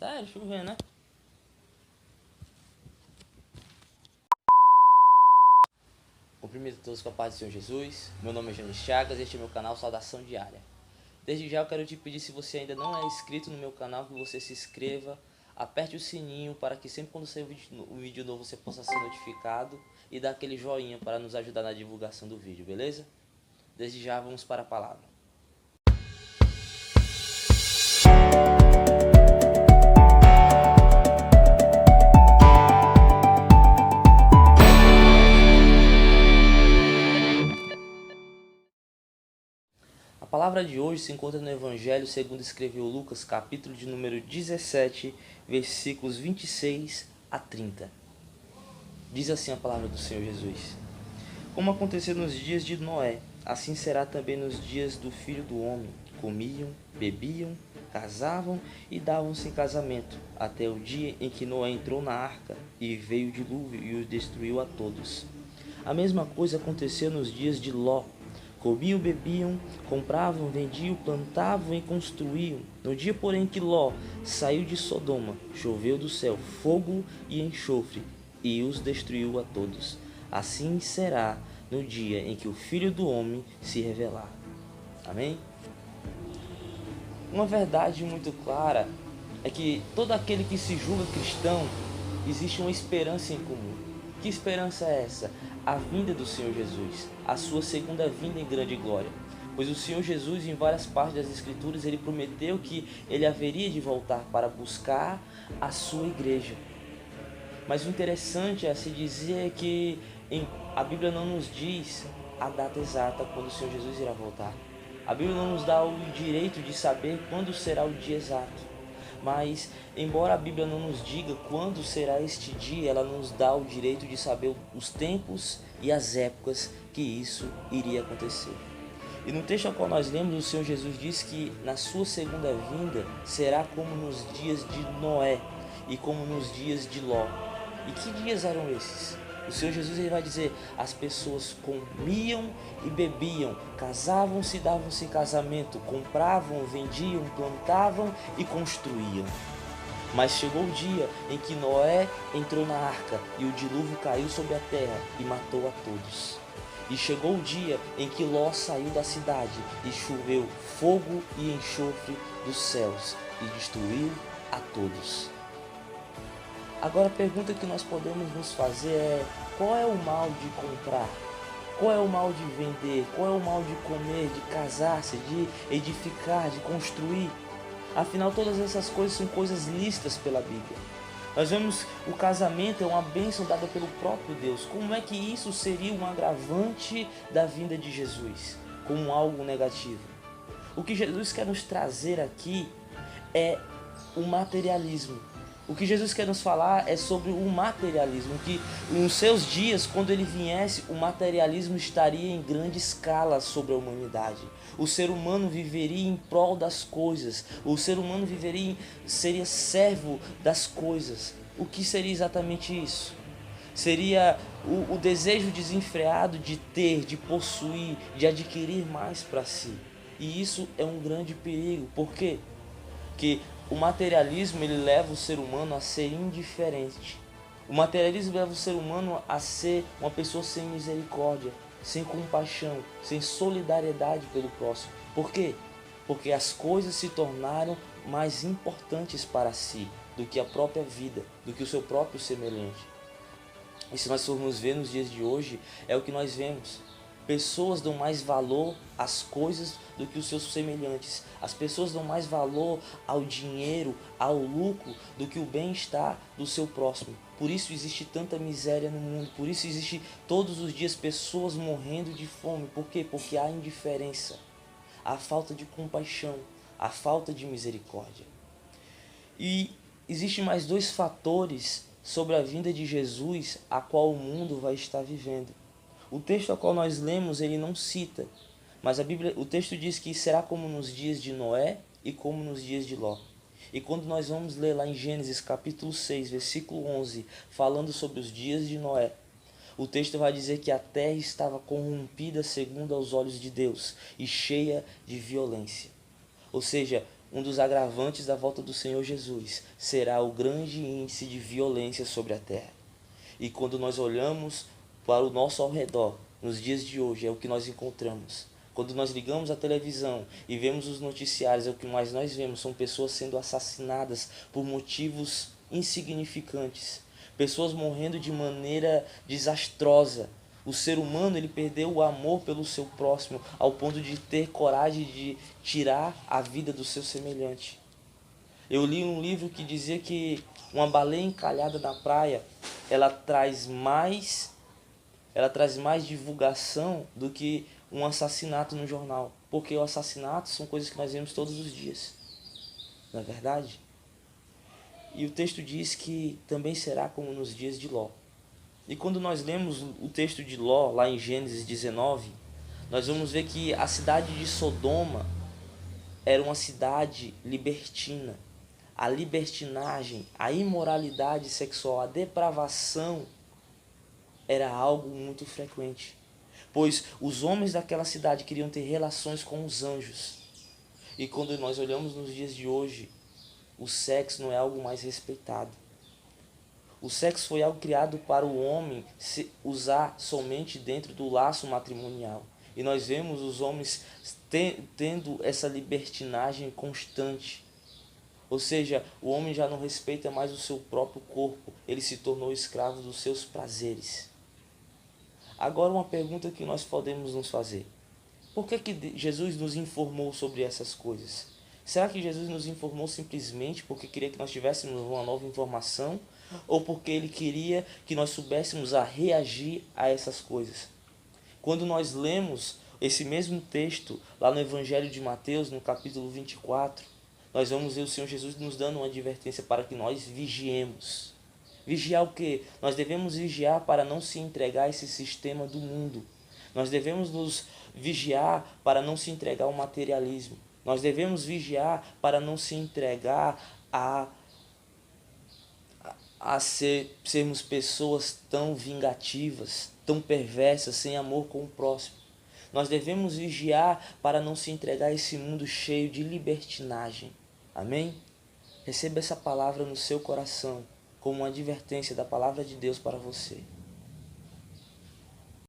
Sério, deixa eu ver, né? Cumprimento a todos com a paz do Senhor Jesus. Meu nome é Jones Chagas e este é meu canal Saudação Diária. Desde já eu quero te pedir, se você ainda não é inscrito no meu canal, que você se inscreva, aperte o sininho para que sempre quando sair um vídeo novo você possa ser notificado e dar aquele joinha para nos ajudar na divulgação do vídeo, beleza? Desde já vamos para a palavra. A palavra de hoje se encontra no Evangelho segundo escreveu Lucas, capítulo de número 17, versículos 26 a 30. Diz assim a palavra do Senhor Jesus: Como aconteceu nos dias de Noé, assim será também nos dias do Filho do Homem. Comiam, bebiam, casavam e davam-se em casamento, até o dia em que Noé entrou na arca, e veio o dilúvio e os destruiu a todos. A mesma coisa aconteceu nos dias de Ló. Comiam, bebiam, compravam, vendiam, plantavam e construíam. No dia, porém, que Ló saiu de Sodoma, choveu do céu fogo e enxofre, e os destruiu a todos. Assim será no dia em que o Filho do Homem se revelar. Amém? Uma verdade muito clara é que todo aquele que se julga cristão, existe uma esperança em comum. Que esperança é essa? A vinda do Senhor Jesus, a sua segunda vinda em grande glória. Pois o Senhor Jesus, em várias partes das Escrituras, ele prometeu que ele haveria de voltar para buscar a sua igreja. Mas o interessante a se dizer é que a Bíblia não nos diz a data exata quando o Senhor Jesus irá voltar. A Bíblia não nos dá o direito de saber quando será o dia exato. Mas, embora a Bíblia não nos diga quando será este dia, ela nos dá o direito de saber os tempos e as épocas que isso iria acontecer. E no texto ao qual nós lemos, o Senhor Jesus diz que na sua segunda vinda será como nos dias de Noé e como nos dias de Ló. E que dias eram esses? O Senhor Jesus ele vai dizer: as pessoas comiam e bebiam, casavam-se e davam-se em casamento, compravam, vendiam, plantavam e construíam. Mas chegou o dia em que Noé entrou na arca e o dilúvio caiu sobre a terra e matou a todos. E chegou o dia em que Ló saiu da cidade e choveu fogo e enxofre dos céus e destruiu a todos. Agora a pergunta que nós podemos nos fazer é: qual é o mal de comprar? Qual é o mal de vender? Qual é o mal de comer, de casar-se, de edificar, de construir? Afinal, todas essas coisas são coisas listas pela Bíblia. Nós vemos o casamento é uma bênção dada pelo próprio Deus. Como é que isso seria um agravante da vinda de Jesus? Como algo negativo? O que Jesus quer nos trazer aqui é o materialismo. O que Jesus quer nos falar é sobre o materialismo, que nos seus dias, quando ele viesse, o materialismo estaria em grande escala sobre a humanidade. O ser humano viveria em prol das coisas, o ser humano seria servo das coisas. O que seria exatamente isso? Seria o desejo desenfreado de ter, de possuir, de adquirir mais para si. E isso é um grande perigo. Por quê? Porque o materialismo ele leva o ser humano a ser indiferente. O materialismo leva o ser humano a ser uma pessoa sem misericórdia, sem compaixão, sem solidariedade pelo próximo. Por quê? Porque as coisas se tornaram mais importantes para si do que a própria vida, do que o seu próprio semelhante. E se nós formos ver nos dias de hoje, é o que nós vemos. Pessoas dão mais valor às coisas do que os seus semelhantes. As pessoas dão mais valor ao dinheiro, ao lucro, do que o bem-estar do seu próximo. Por isso existe tanta miséria no mundo. Por isso existe todos os dias pessoas morrendo de fome. Por quê? Porque há indiferença, há falta de compaixão, há falta de misericórdia. E existem mais dois fatores sobre a vinda de Jesus a qual o mundo vai estar vivendo. O texto ao qual nós lemos, ele não cita, mas o texto diz que será como nos dias de Noé e como nos dias de Ló. E quando nós vamos ler lá em Gênesis capítulo 6, versículo 11, falando sobre os dias de Noé, o texto vai dizer que a terra estava corrompida segundo aos olhos de Deus e cheia de violência. Ou seja, um dos agravantes da volta do Senhor Jesus será o grande índice de violência sobre a terra. E quando nós olhamos para o nosso ao redor, nos dias de hoje, é o que nós encontramos. Quando nós ligamos a televisão e vemos os noticiários, é o que mais nós vemos, são pessoas sendo assassinadas por motivos insignificantes. Pessoas morrendo de maneira desastrosa. O ser humano, ele perdeu o amor pelo seu próximo ao ponto de ter coragem de tirar a vida do seu semelhante. Eu li um livro que dizia que uma baleia encalhada na praia, ela traz mais divulgação do que um assassinato no jornal. Porque o assassinato são coisas que nós vemos todos os dias. Não é verdade? E o texto diz que também será como nos dias de Ló. E quando nós lemos o texto de Ló, lá em Gênesis 19, nós vamos ver que a cidade de Sodoma era uma cidade libertina. A libertinagem, a imoralidade sexual, a depravação era algo muito frequente. Pois os homens daquela cidade queriam ter relações com os anjos. E quando nós olhamos nos dias de hoje, o sexo não é algo mais respeitado. O sexo foi algo criado para o homem se usar somente dentro do laço matrimonial. E nós vemos os homens tendo essa libertinagem constante. Ou seja, o homem já não respeita mais o seu próprio corpo. Ele se tornou escravo dos seus prazeres. Agora uma pergunta que nós podemos nos fazer. Por que Jesus nos informou sobre essas coisas? Será que Jesus nos informou simplesmente porque queria que nós tivéssemos uma nova informação? Ou porque Ele queria que nós soubéssemos a reagir a essas coisas? Quando nós lemos esse mesmo texto lá no Evangelho de Mateus, no capítulo 24, nós vamos ver o Senhor Jesus nos dando uma advertência para que nós vigiemos. Vigiar o quê? Nós devemos vigiar para não se entregar a esse sistema do mundo. Nós devemos nos vigiar para não se entregar ao materialismo. Nós devemos vigiar para não se entregar sermos pessoas tão vingativas, tão perversas, sem amor com o próximo. Nós devemos vigiar para não se entregar a esse mundo cheio de libertinagem. Amém? Receba essa palavra no seu coração como uma advertência da palavra de Deus para você.